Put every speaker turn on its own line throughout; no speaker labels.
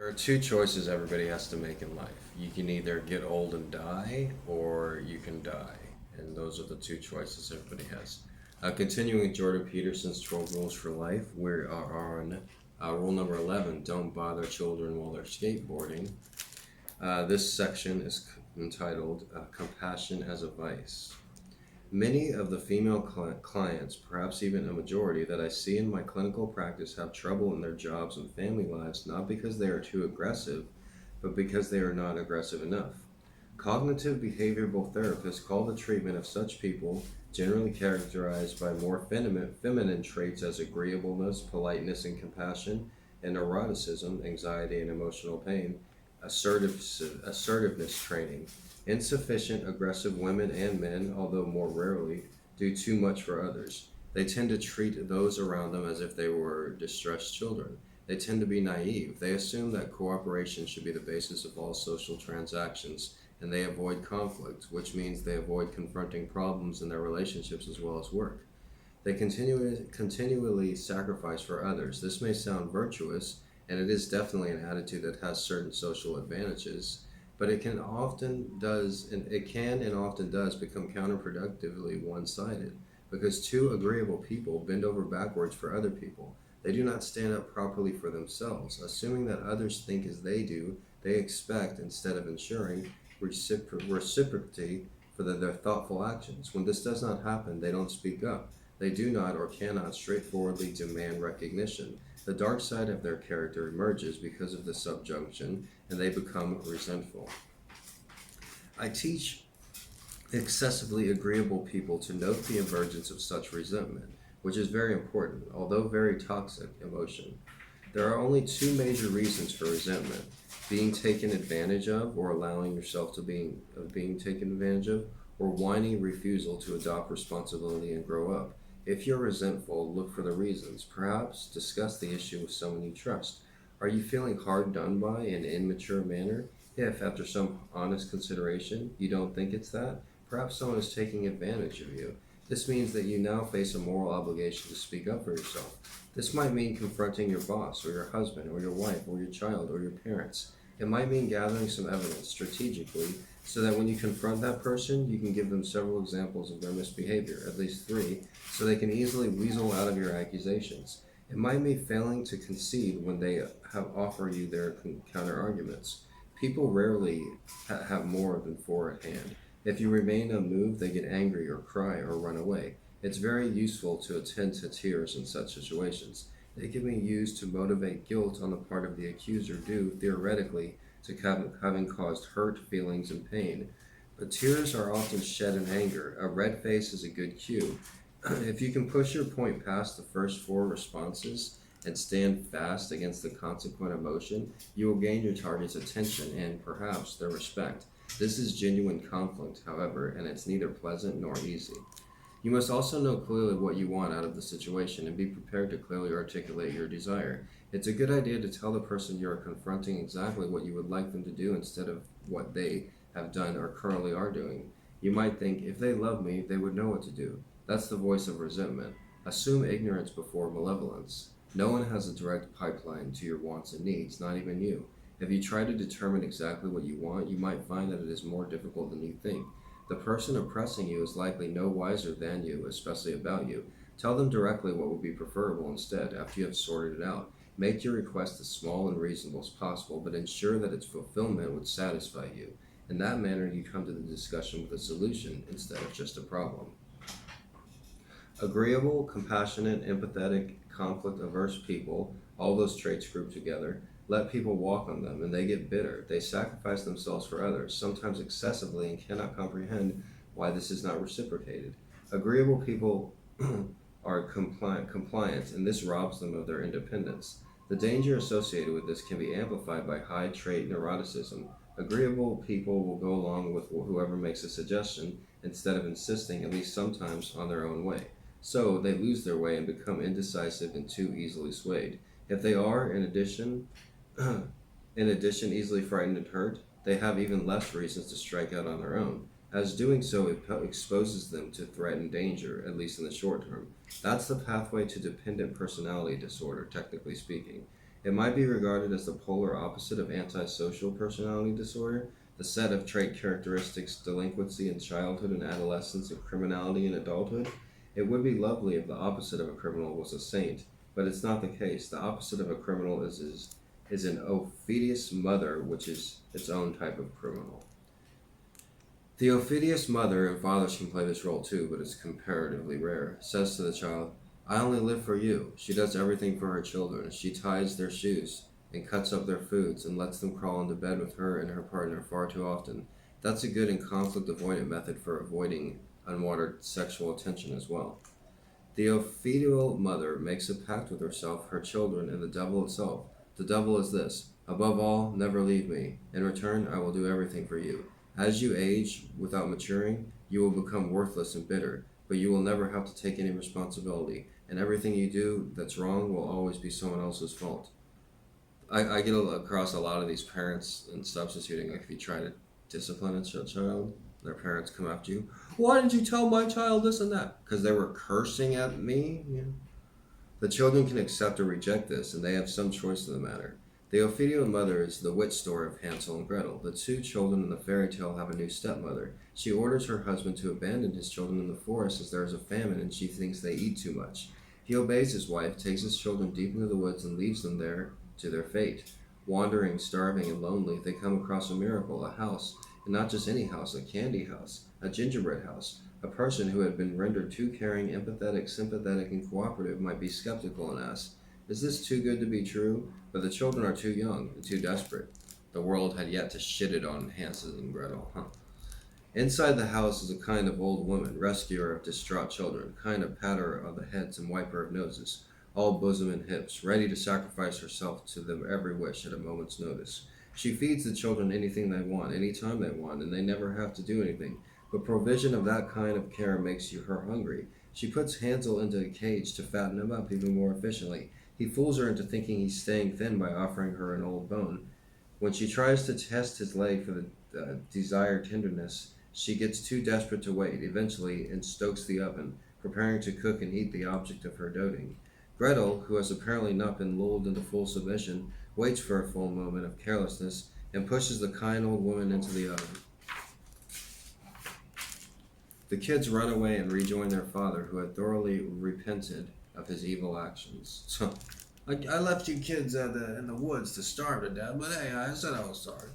There are two choices everybody has to make in life. You can either get old and die, or you can die. And those are the two choices everybody has. Continuing Jordan Peterson's 12 Rules for Life, we are on rule number 11, don't bother children while they're skateboarding. This section is entitled Compassion as a Vice. Many of the female clients, perhaps even a majority, that I see in my clinical practice have trouble in their jobs and family lives not because they are too aggressive, but because they are not aggressive enough. Cognitive behavioral therapists call the treatment of such people, generally characterized by more feminine traits as agreeableness, politeness, and compassion, and neuroticism, anxiety and emotional pain, assertiveness training. Insufficient aggressive women and men, although more rarely, do too much for others. They tend to treat those around them as if they were distressed children. They tend to be naive. They assume that cooperation should be the basis of all social transactions, and they avoid conflict, which means they avoid confronting problems in their relationships as well as work. They continually sacrifice for others. This may sound virtuous, and it is definitely an attitude that has certain social advantages, but it can and often does become counterproductively one-sided because two agreeable people bend over backwards for other people. They do not stand up properly for themselves, assuming that others think as they do. They expect, instead of ensuring, reciprocity for their thoughtful actions. When this does not happen, they don't speak up. They do not or cannot straightforwardly demand recognition. The dark side of their character emerges because of the subjunction, and they become resentful. I teach excessively agreeable people to note the emergence of such resentment, which is very important, although very toxic emotion. There are only two major reasons for resentment: being taken advantage of, or allowing yourself to being taken advantage of, or whining refusal to adopt responsibility and grow up. If you're resentful, look for the reasons. Perhaps discuss the issue with someone you trust. Are you feeling hard done by in an immature manner? If, after some honest consideration, you don't think it's that, perhaps someone is taking advantage of you. This means that you now face a moral obligation to speak up for yourself. This might mean confronting your boss, or your husband, or your wife, or your child, or your parents. It might mean gathering some evidence strategically so that when you confront that person, you can give them several examples of their misbehavior, at least three, so they can easily weasel out of your accusations. It might mean failing to concede when they have offer you their counter arguments. People rarely have more than four at hand. If you remain unmoved, they get angry or cry or run away. It's very useful to attend to tears in such situations. They can be used to motivate guilt on the part of the accuser due, theoretically, to having caused hurt, feelings, and pain. But tears are often shed in anger. A red face is a good cue. If you can push your point past the first four responses and stand fast against the consequent emotion, you will gain your target's attention and, perhaps, their respect. This is genuine conflict, however, and it's neither pleasant nor easy. You must also know clearly what you want out of the situation and be prepared to clearly articulate your desire. It's a good idea to tell the person you are confronting exactly what you would like them to do instead of what they have done or currently are doing. You might think, if they love me, they would know what to do. That's the voice of resentment. Assume ignorance before malevolence. No one has a direct pipeline to your wants and needs, not even you. If you try to determine exactly what you want, you might find that it is more difficult than you think. The person oppressing you is likely no wiser than you, especially about you. Tell them directly what would be preferable instead, after you have sorted it out. Make your request as small and reasonable as possible, but ensure that its fulfillment would satisfy you. In that manner, you come to the discussion with a solution instead of just a problem. Agreeable, compassionate, empathetic, conflict-averse people, all those traits grouped together, let people walk on them, and they get bitter. They sacrifice themselves for others, sometimes excessively, and cannot comprehend why this is not reciprocated. Agreeable people are compliant, and this robs them of their independence. The danger associated with this can be amplified by high trait neuroticism. Agreeable people will go along with whoever makes a suggestion instead of insisting, at least sometimes, on their own way. So they lose their way and become indecisive and too easily swayed. If they are, in addition, easily frightened and hurt, they have even less reasons to strike out on their own, as doing so exposes them to threat and danger, at least in the short term. That's the pathway to dependent personality disorder, technically speaking. It might be regarded as the polar opposite of antisocial personality disorder, the set of trait characteristics delinquency in childhood and adolescence and criminality in adulthood. It would be lovely if the opposite of a criminal was a saint, but it's not the case. The opposite of a criminal is an ophidious mother, which is its own type of criminal. The ophidious mother, and fathers can play this role too, but it's comparatively rare, says to the child, I only live for you. She does everything for her children. She ties their shoes and cuts up their foods and lets them crawl into bed with her and her partner far too often. That's a good and conflict avoidant method for avoiding unwanted sexual attention as well. The Ophidial mother makes a pact with herself, her children, and the devil itself. The devil is this: above all, never leave me. In return, I will do everything for you. As you age without maturing, you will become worthless and bitter, but you will never have to take any responsibility, and everything you do that's wrong will always be someone else's fault. I get across a lot of these parents and substituting, like if you try to discipline a child, their parents come after you. Why didn't you tell my child this and that? Because they were cursing at me? Yeah. The children can accept or reject this, and they have some choice in the matter. The Ophidian mother is the witch story of Hansel and Gretel. The two children in the fairy tale have a new stepmother. She orders her husband to abandon his children in the forest as there is a famine and she thinks they eat too much. He obeys his wife, takes his children deep into the woods, and leaves them there to their fate. Wandering, starving, and lonely, they come across a miracle, a house, and not just any house, a candy house, a gingerbread house. A person who had been rendered too caring, empathetic, sympathetic, and cooperative might be skeptical and ask, is this too good to be true? But the children are too young and too desperate. The world had yet to shit it on Hansel and Gretel. Inside the house is a kind of old woman, rescuer of distraught children, kind of patter of the heads and wiper of noses, all bosom and hips, ready to sacrifice herself to them every wish at a moment's notice. She feeds the children anything they want, any time they want, and they never have to do anything. But provision of that kind of care makes her hungry. She puts Hansel into a cage to fatten him up even more efficiently. He fools her into thinking he's staying thin by offering her an old bone. When she tries to test his leg for the desired tenderness, she gets too desperate to wait, eventually, and stokes the oven, preparing to cook and eat the object of her doting. Gretel, who has apparently not been lulled into full submission, waits for a full moment of carelessness and pushes the kind old woman into the oven. The kids run away and rejoin their father, who had thoroughly repented of his evil actions. So, I left you kids in the woods to starve to death, but hey, I said I was sorry.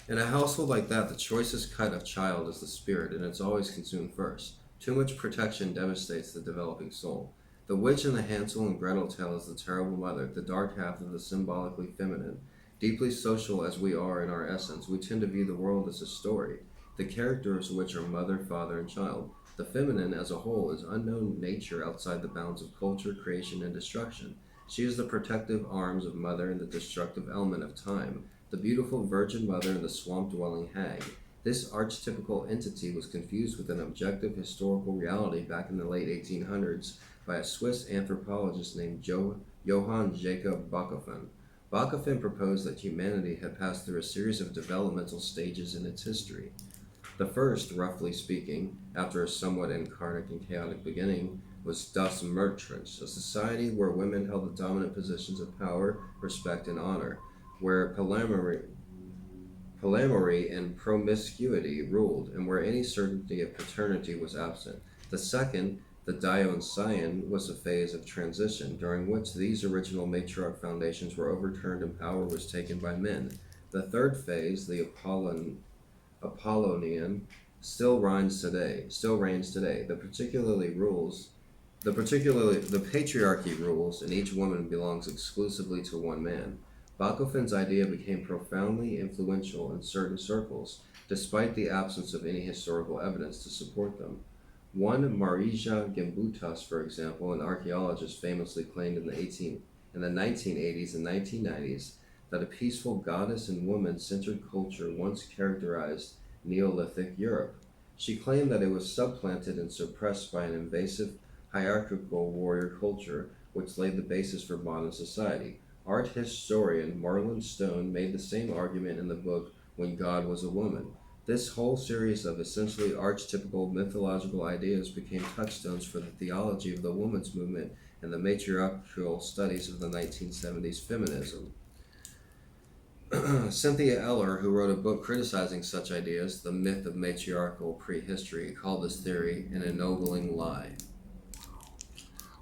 In a household like that, the choicest cut of child is the spirit, and it's always consumed first. Too much protection devastates the developing soul. The witch in the Hansel and Gretel tale is the terrible mother, the dark half of the symbolically feminine. Deeply social as we are in our essence, we tend to view the world as a story, the characters which are mother, father, and child. The feminine as a whole is unknown nature outside the bounds of culture, creation, and destruction. She is the protective arms of mother and the destructive element of time, the beautiful virgin mother and the swamp-dwelling hag. This archetypical entity was confused with an objective historical reality back in the late 1800s by a Swiss anthropologist named Johann Jacob Bachofen. Bachofen proposed that humanity had passed through a series of developmental stages in its history. The first, roughly speaking, after a somewhat incarnate and chaotic beginning, was Das Mertrench, a society where women held the dominant positions of power, respect, and honor, where polyamory and promiscuity ruled, and where any certainty of paternity was absent. The second, the Dionysian, was a phase of transition, during which these original matriarch foundations were overturned and power was taken by men. The third phase, the Apollonian, still reigns today. The patriarchy rules, and each woman belongs exclusively to one man. Bachofen's idea became profoundly influential in certain circles, despite the absence of any historical evidence to support them. One Marija Gimbutas, for example, an archaeologist, famously claimed in the 1980s and 1990s that a peaceful goddess and woman-centered culture once characterized Neolithic Europe. She claimed that it was supplanted and suppressed by an invasive, hierarchical warrior culture, which laid the basis for modern society. Art historian Marlon Stone made the same argument in the book When God Was a Woman. This whole series of essentially archetypical mythological ideas became touchstones for the theology of the women's movement and the matriarchal studies of the 1970s feminism. Cynthia Eller, who wrote a book criticizing such ideas, The Myth of Matriarchal Prehistory, called this theory an ennobling lie.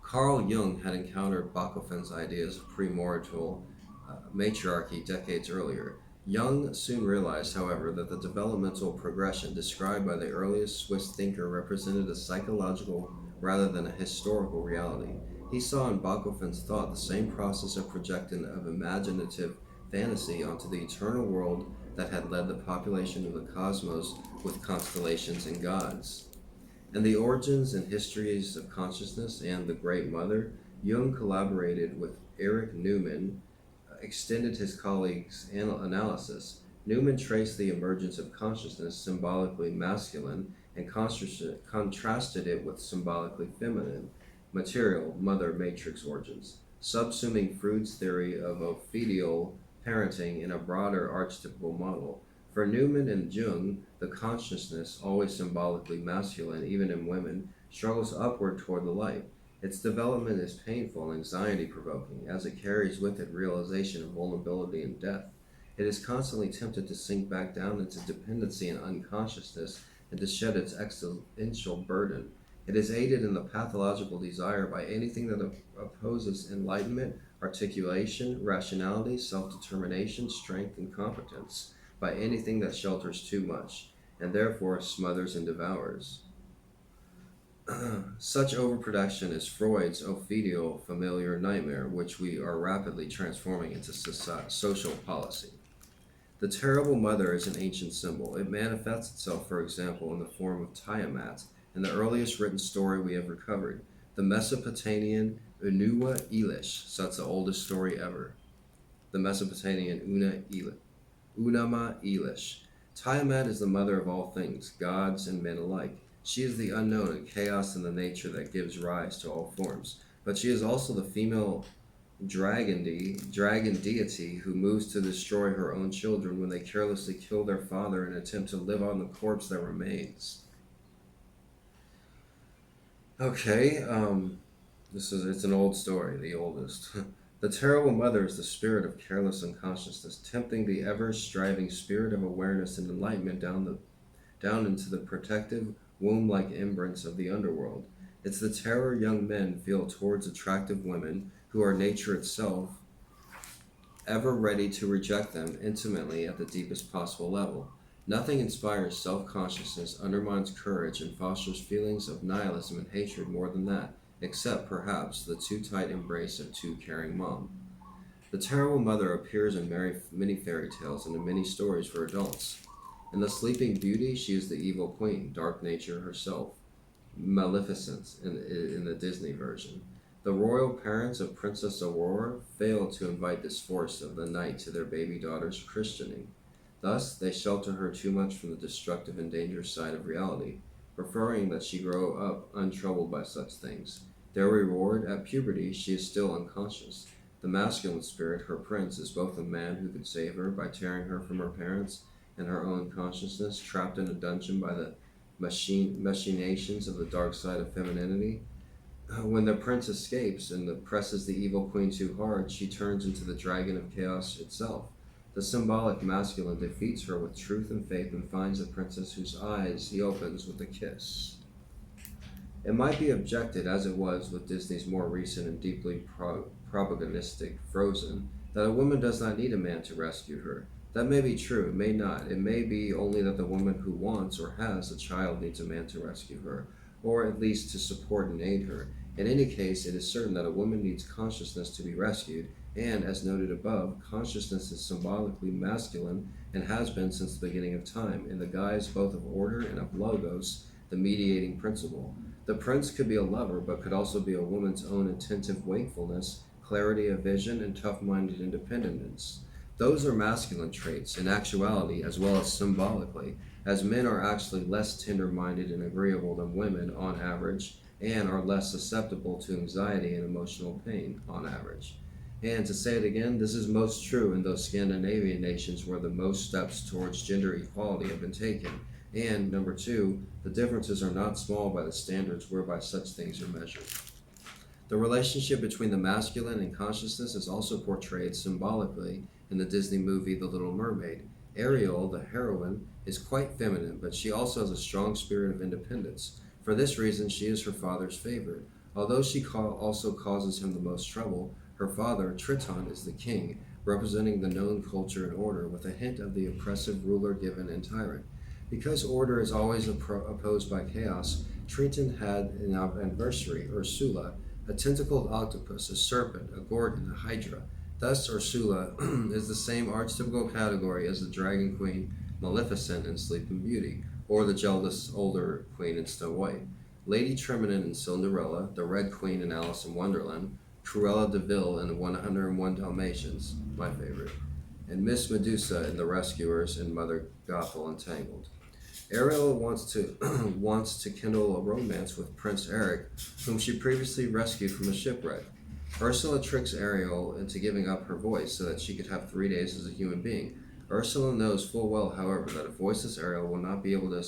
Carl Jung had encountered Bachofen's ideas of premortal matriarchy decades earlier. Jung soon realized, however, that the developmental progression described by the earliest Swiss thinker represented a psychological rather than a historical reality. He saw in Bachofen's thought the same process of projection of imaginative fantasy onto the eternal world that had led the population of the cosmos with constellations and gods. In the origins and histories of consciousness and the Great Mother, Jung collaborated with Erich Neumann, extended his colleagues' analysis. Neumann traced the emergence of consciousness symbolically masculine and contrasted it with symbolically feminine material mother matrix origins, subsuming Freud's theory of ophedial parenting in a broader archetypal model. For Neumann and Jung, the consciousness, always symbolically masculine even in women, struggles upward toward the light. Its development is painful and anxiety-provoking, as it carries with it realization of vulnerability and death. It is constantly tempted to sink back down into dependency and unconsciousness and to shed its existential burden. It is aided in the pathological desire by anything that opposes enlightenment, articulation, rationality, self-determination, strength, and competence, by anything that shelters too much, and therefore smothers and devours. Such overproduction is Freud's ophedial familiar nightmare, which we are rapidly transforming into social policy. The terrible mother is an ancient symbol. It manifests itself, for example, in the form of Tiamat, in the earliest written story we have recovered, the Mesopotamian Unua Elish. So that's the oldest story ever. The Mesopotamian Unama Elish. Tiamat is the mother of all things, gods and men alike. She is the unknown and chaos in the nature that gives rise to all forms. But she is also the female dragon deity who moves to destroy her own children when they carelessly kill their father and attempt to live on the corpse that remains. Okay, it's an old story, the oldest. The terrible mother is the spirit of careless unconsciousness, tempting the ever-striving spirit of awareness and enlightenment down into the protective, womb-like embrace of the underworld. It's the terror young men feel towards attractive women who are nature itself, ever ready to reject them intimately at the deepest possible level. Nothing inspires self-consciousness, undermines courage, and fosters feelings of nihilism and hatred more than that, except perhaps the too tight embrace of too caring mom. The terrible mother appears in many fairy tales and in many stories for adults. In The Sleeping Beauty, she is the evil queen, dark nature herself, Maleficent in the Disney version. The royal parents of Princess Aurora failed to invite this force of the night to their baby daughter's christening. Thus, they shelter her too much from the destructive and dangerous side of reality, preferring that she grow up untroubled by such things. Their reward, at puberty, she is still unconscious. The masculine spirit, her prince, is both a man who could save her by tearing her from her parents and her own consciousness, trapped in a dungeon by the machinations of the dark side of femininity. When the prince escapes and presses the evil queen too hard, she turns into the dragon of chaos itself. The symbolic masculine defeats her with truth and faith and finds the princess whose eyes he opens with a kiss. It might be objected, as it was with Disney's more recent and deeply propagandistic Frozen, that a woman does not need a man to rescue her. That may be true, it may not. It may be only that the woman who wants or has a child needs a man to rescue her, or at least to support and aid her. In any case, it is certain that a woman needs consciousness to be rescued, and, as noted above, consciousness is symbolically masculine and has been since the beginning of time, in the guise both of order and of logos, the mediating principle. The prince could be a lover, but could also be a woman's own attentive wakefulness, clarity of vision, and tough-minded independence. Those are masculine traits, in actuality as well as symbolically, as men are actually less tender-minded and agreeable than women on average, and are less susceptible to anxiety and emotional pain on average. And to say it again, this is most true in those Scandinavian nations where the most steps towards gender equality have been taken. And, number two, the differences are not small by the standards whereby such things are measured. The relationship between the masculine and consciousness is also portrayed symbolically in the Disney movie The Little Mermaid. Ariel, the heroine, is quite feminine, but she also has a strong spirit of independence. For this reason, she is her father's favorite. Although she also causes him the most trouble, her father, Triton, is the king, representing the known culture and order, with a hint of the oppressive ruler given and tyrant. Because order is always opposed by chaos, Triton had an adversary, Ursula, a tentacled octopus, a serpent, a gorgon, a hydra. Thus, Ursula is the same archetypical category as the Dragon Queen Maleficent in Sleeping Beauty, or the jealous older queen in Snow White. Lady Tremaine in Cinderella, the Red Queen in Alice in Wonderland, Cruella de Vil in 101 Dalmatians, my favorite, and Miss Medusa in The Rescuers and Mother Gothel Entangled. Ariel wants to kindle a romance with Prince Eric, whom she previously rescued from a shipwreck. Ursula tricks Ariel into giving up her voice so that she could have 3 days as a human being. Ursula knows full well, however, that a voiceless Ariel will not be able to